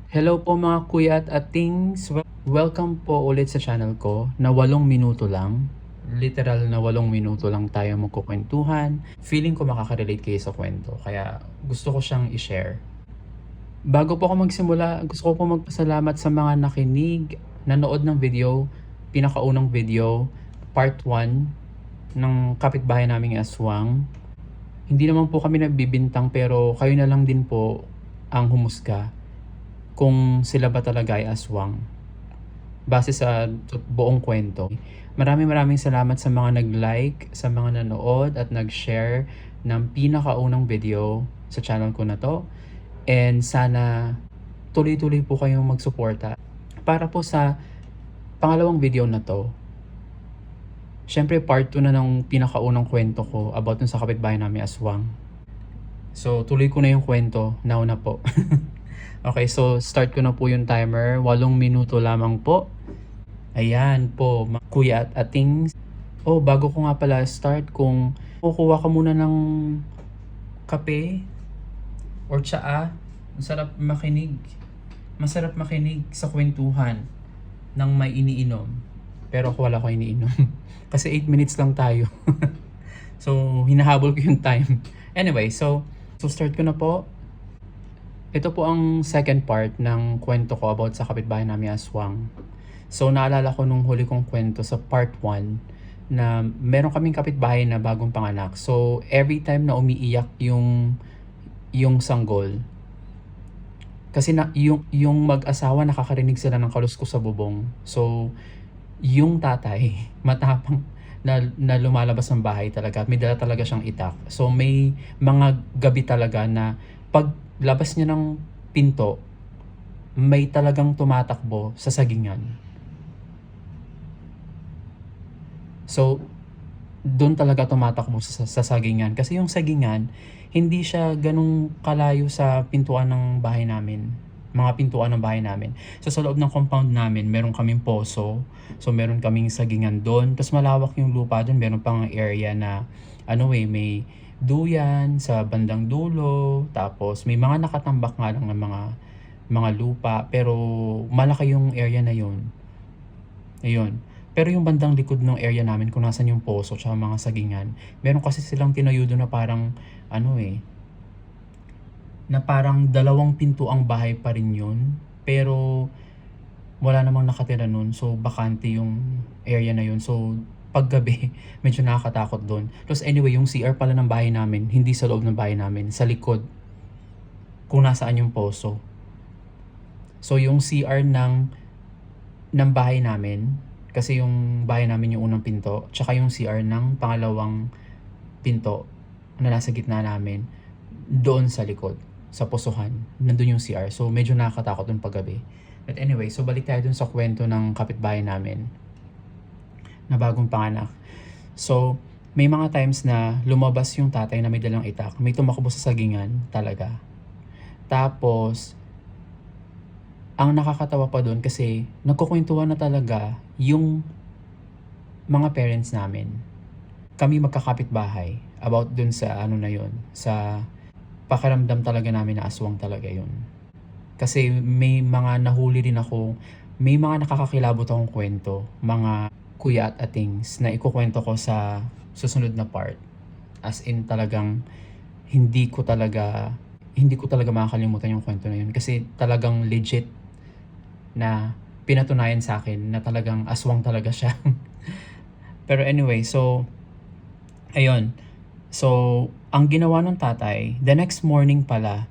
Hello po mga kuya at atings. Welcome po ulit sa channel ko na 8 minuto lang. Literal na 8 minuto lang tayo magkukwentuhan. Feeling ko makaka-relate kayo sa kwento. Kaya gusto ko siyang i-share. Bago po ako magsimula, gusto ko po magpasalamat sa mga nakinig, nanood ng video, pinakaunang video, part 1 ng kapitbahay naming aswang. Hindi naman po kami nagbibintang pero kayo na lang din po ang humusga kung sila ba talaga ay aswang base sa buong kwento. Maraming salamat sa mga nag-like, sa mga nanood at nag-share ng pinakaunang video sa channel ko na to. And sana tuloy-tuloy po kayong magsuporta para po sa pangalawang video na to. Syempre part 2 na ng pinakaunang kwento ko about dun sa kapitbahay namin aswang. So tuloy ko na yung kwento, now na po. Okay, so start ko na po yung timer. 8 minuto lamang po. Ayan po, kuya at atings. Oh, bago ko nga pala start, kung kukuha ka muna ng kape or tsaa, masarap makinig. Masarap makinig sa kwentuhan ng may iniinom. Pero ako wala ko iniinom. Kasi 8 minutes lang tayo. So, hinahabol ko yung time. Anyway, so start ko na po. Ito po ang second part ng kwento ko about sa kapitbahay namin aswang. So naalala ko nung huli kong kwento sa part 1 na meron kaming kapitbahay na bagong panganak. So every time na umiiyak yung sanggol, kasi yung mag-asawa nakakarinig sila ng kaluskos sa bubong. So yung tatay matapang na lumalabas ng bahay talaga. May dala talaga siyang itak. So may mga gabi talaga na pag labas niya ng pinto, may talagang tumatakbo sa sagingan. So, doon talaga tumatakbo sa sagingan. Kasi yung sagingan, hindi siya ganung kalayo sa pintuan ng bahay namin. Mga pintuan ng bahay namin. So, sa loob ng compound namin, meron kaming poso. So, meron kaming sagingan doon. Tapos malawak yung lupa doon. Meron pang area na, may duyan sa bandang dulo, tapos may mga nakatambak nga lang ng mga lupa, pero malaki yung area na yun. Ayun. Pero yung bandang likod ng area namin, kung nasan yung poso tsaka mga sagingan, meron kasi silang tinayo doon na parang na parang 2 pinto ang bahay pa rin yun, pero wala namang nakatira nun, so bakante yung area na yun. So paggabi, medyo nakakatakot doon. Tapos anyway, yung CR pala ng bahay namin, hindi sa loob ng bahay namin, sa likod, kung nasaan yung poso. So yung CR ng bahay namin, kasi yung bahay namin yung unang pinto, tsaka yung CR ng pangalawang pinto na nasa gitna namin, doon sa likod, sa posuhan, nandun yung CR. So medyo nakakatakot doon paggabi. But anyway, so balik tayo dun sa kwento ng kapitbahay namin na bagong panganak. So, may mga times na lumabas yung tatay na may dalang itak. May tumakbo sa sagingan talaga. Tapos, ang nakakatawa pa doon kasi nagkukwentuhan na talaga yung mga parents namin. Kami magkakapitbahay about dun sa na yun. Sa pakiramdam talaga namin na aswang talaga yun. Kasi may mga nahuli rin ako, may mga nakakakilabot akong kwento, mga kuya at atings na ikukwento ko sa susunod na part. As in talagang hindi ko talaga makakalimutan yung kwento na yun kasi talagang legit na pinatunayan sa akin na talagang aswang talaga siya. Pero anyway, so ayun. So ang ginawa ng tatay, the next morning pala,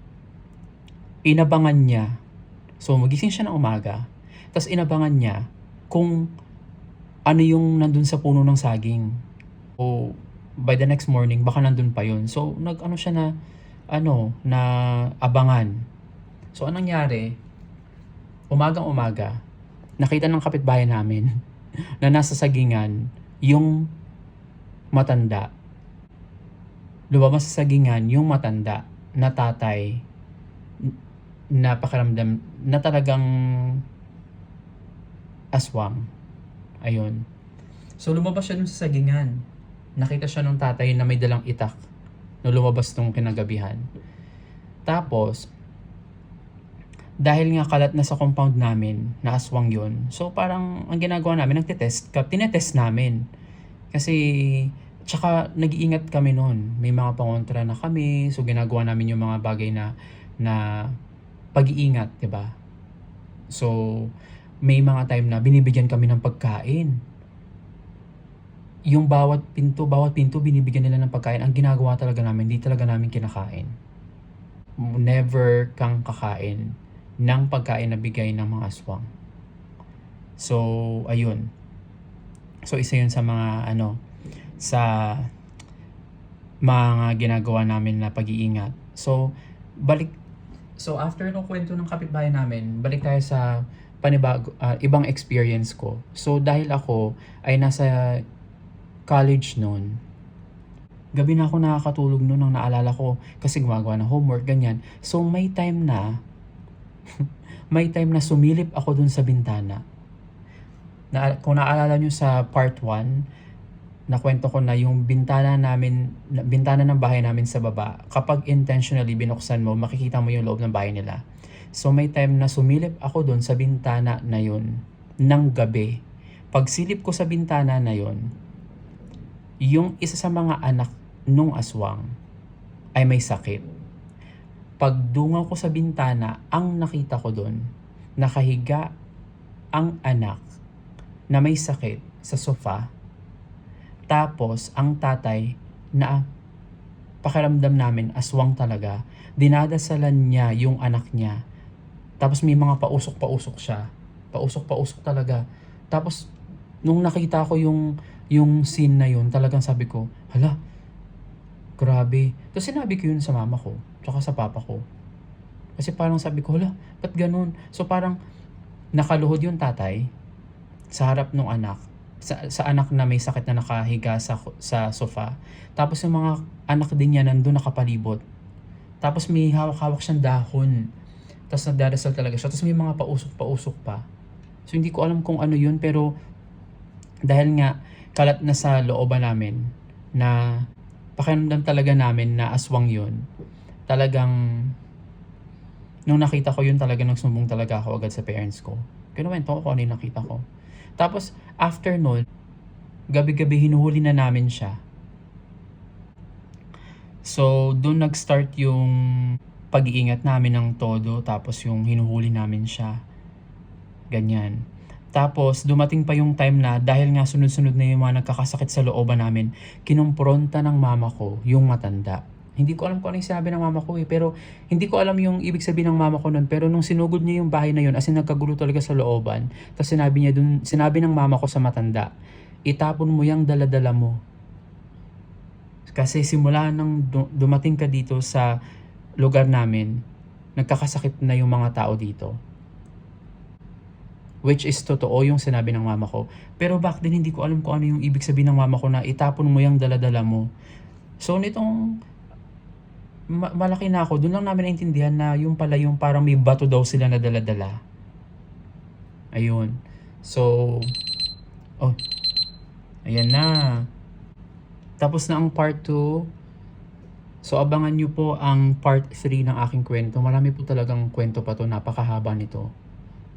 inabangan niya. So magising siya ng umaga, tapos inabangan niya kung ano yung nandun sa puno ng saging. O by the next morning, baka nandun pa yun. So nag-ano siya na abangan. So anong nangyari? Umagang-umaga, nakita ng kapitbahay namin na nasa sagingan yung matanda. Lumabas sa sagingan yung matanda na tatay na pakiramdam na talagang aswang. Ayun. So lumabas siya dun sa sagingan. Nakita siya nung tatay na may dalang itak na lumabas nung kinagabihan. Tapos, dahil nga kalat na sa compound namin, na aswang yun. So parang ang ginagawa namin, tinetest namin. Kasi, tsaka nag-iingat kami nun. May mga pangontra na kami, so ginagawa namin yung mga bagay na pag-iingat, 'di ba? So, may mga time na binibigyan kami ng pagkain. Yung bawat pinto binibigyan nila ng pagkain. Ang ginagawa talaga namin, hindi talaga namin kinakain. Never kang kakain ng pagkain na bigay ng mga aswang. So, ayun. So, isa yun sa mga sa mga ginagawa namin na pag-iingat. So, after nung kwento ng kapitbahay namin, balik tayo sa ibang experience ko. So, dahil ako ay nasa college noon, gabi na ako nakakatulog noon ang naalala ko kasi gumagawa ng homework, ganyan. So, may time na sumilip ako dun sa bintana. Kung naalala nyo sa part 1, nakwento ko na yung bintana ng bahay namin sa baba, kapag intentionally binuksan mo, makikita mo yung loob ng bahay nila. So may time na sumilip ako doon sa bintana na yun ng gabi. Pagsilip ko sa bintana na yun, yung isa sa mga anak nung aswang ay may sakit. Pagdungaw ko sa bintana, ang nakita ko doon, nakahiga ang anak na may sakit sa sofa. Tapos, ang tatay na pakiramdam namin, aswang talaga, dinadasalan niya yung anak niya. Tapos may mga pausok-pausok siya. Pausok-pausok talaga. Tapos, nung nakita ko yung scene na yun, talagang sabi ko, hala, grabe. Tapos sinabi ko yun sa mama ko, tsaka sa papa ko. Kasi parang sabi ko, hala, ba't ganun? So parang nakaluhod yung tatay sa harap ng anak. Sa anak na may sakit na nakahiga sa sofa. Tapos yung mga anak din niya nandun nakapalibot. Tapos may hawak-hawak siyang dahon. Tapos nagdarasal talaga siya. Tapos may mga pausok-pausok pa. So hindi ko alam kung ano yun, pero dahil nga kalat na sa looban namin na pakiramdam talaga namin na aswang yun, talagang nung nakita ko yun, talaga nagsumbong talaga ako agad sa parents ko. Kinuwento ko kung ano yung nakita ko. Tapos, after nun, gabi-gabi hinuhuli na namin siya. So, doon nag-start yung pag-iingat namin ng todo, tapos yung hinuhuli namin siya. Ganyan. Tapos, dumating pa yung time na, dahil nga sunod-sunod na yung mga nagkakasakit sa looban namin, kinumpronta ng mama ko yung matanda. Hindi ko alam kung ano yung sinabi ng mama ko pero hindi ko alam yung ibig sabihin ng mama ko nun. Pero nung sinugod niya yung bahay na yun, as in nagkagulo talaga sa looban, tapos sinabi ng mama ko sa matanda, itapon mo yung dala-dala mo. Kasi simula nang dumating ka dito sa lugar namin, nagkakasakit na yung mga tao dito. Which is totoo yung sinabi ng mama ko. Pero back then, hindi ko alam kung ano yung ibig sabihin ng mama ko na itapon mo yung dala-dala mo. So nitong malaki na ako, doon lang namin naintindihan na yung pala yung parang may bato daw sila na dala-dala. Ayun. So, ayan na. Tapos na ang part 2. So, abangan nyo po ang part 3 ng aking kwento. Marami po talagang kwento pa to. Napakahaba nito.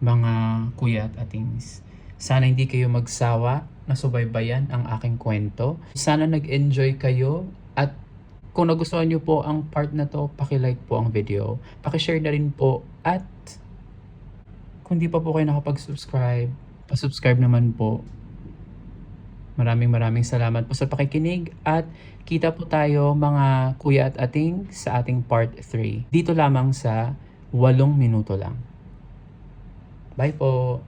Mga kuya at atings. Sana hindi kayo magsawa na subaybayan ang aking kwento. Sana nag-enjoy kayo at kung nagustuhan nyo po ang part na to, paki-like po ang video. Paki-share na rin po at kung di pa po kayo nakapag-subscribe, pa-subscribe naman po. Maraming salamat po sa pakikinig at kita po tayo mga kuya at ating sa ating part 3. Dito lamang sa 8 minuto lang. Bye po!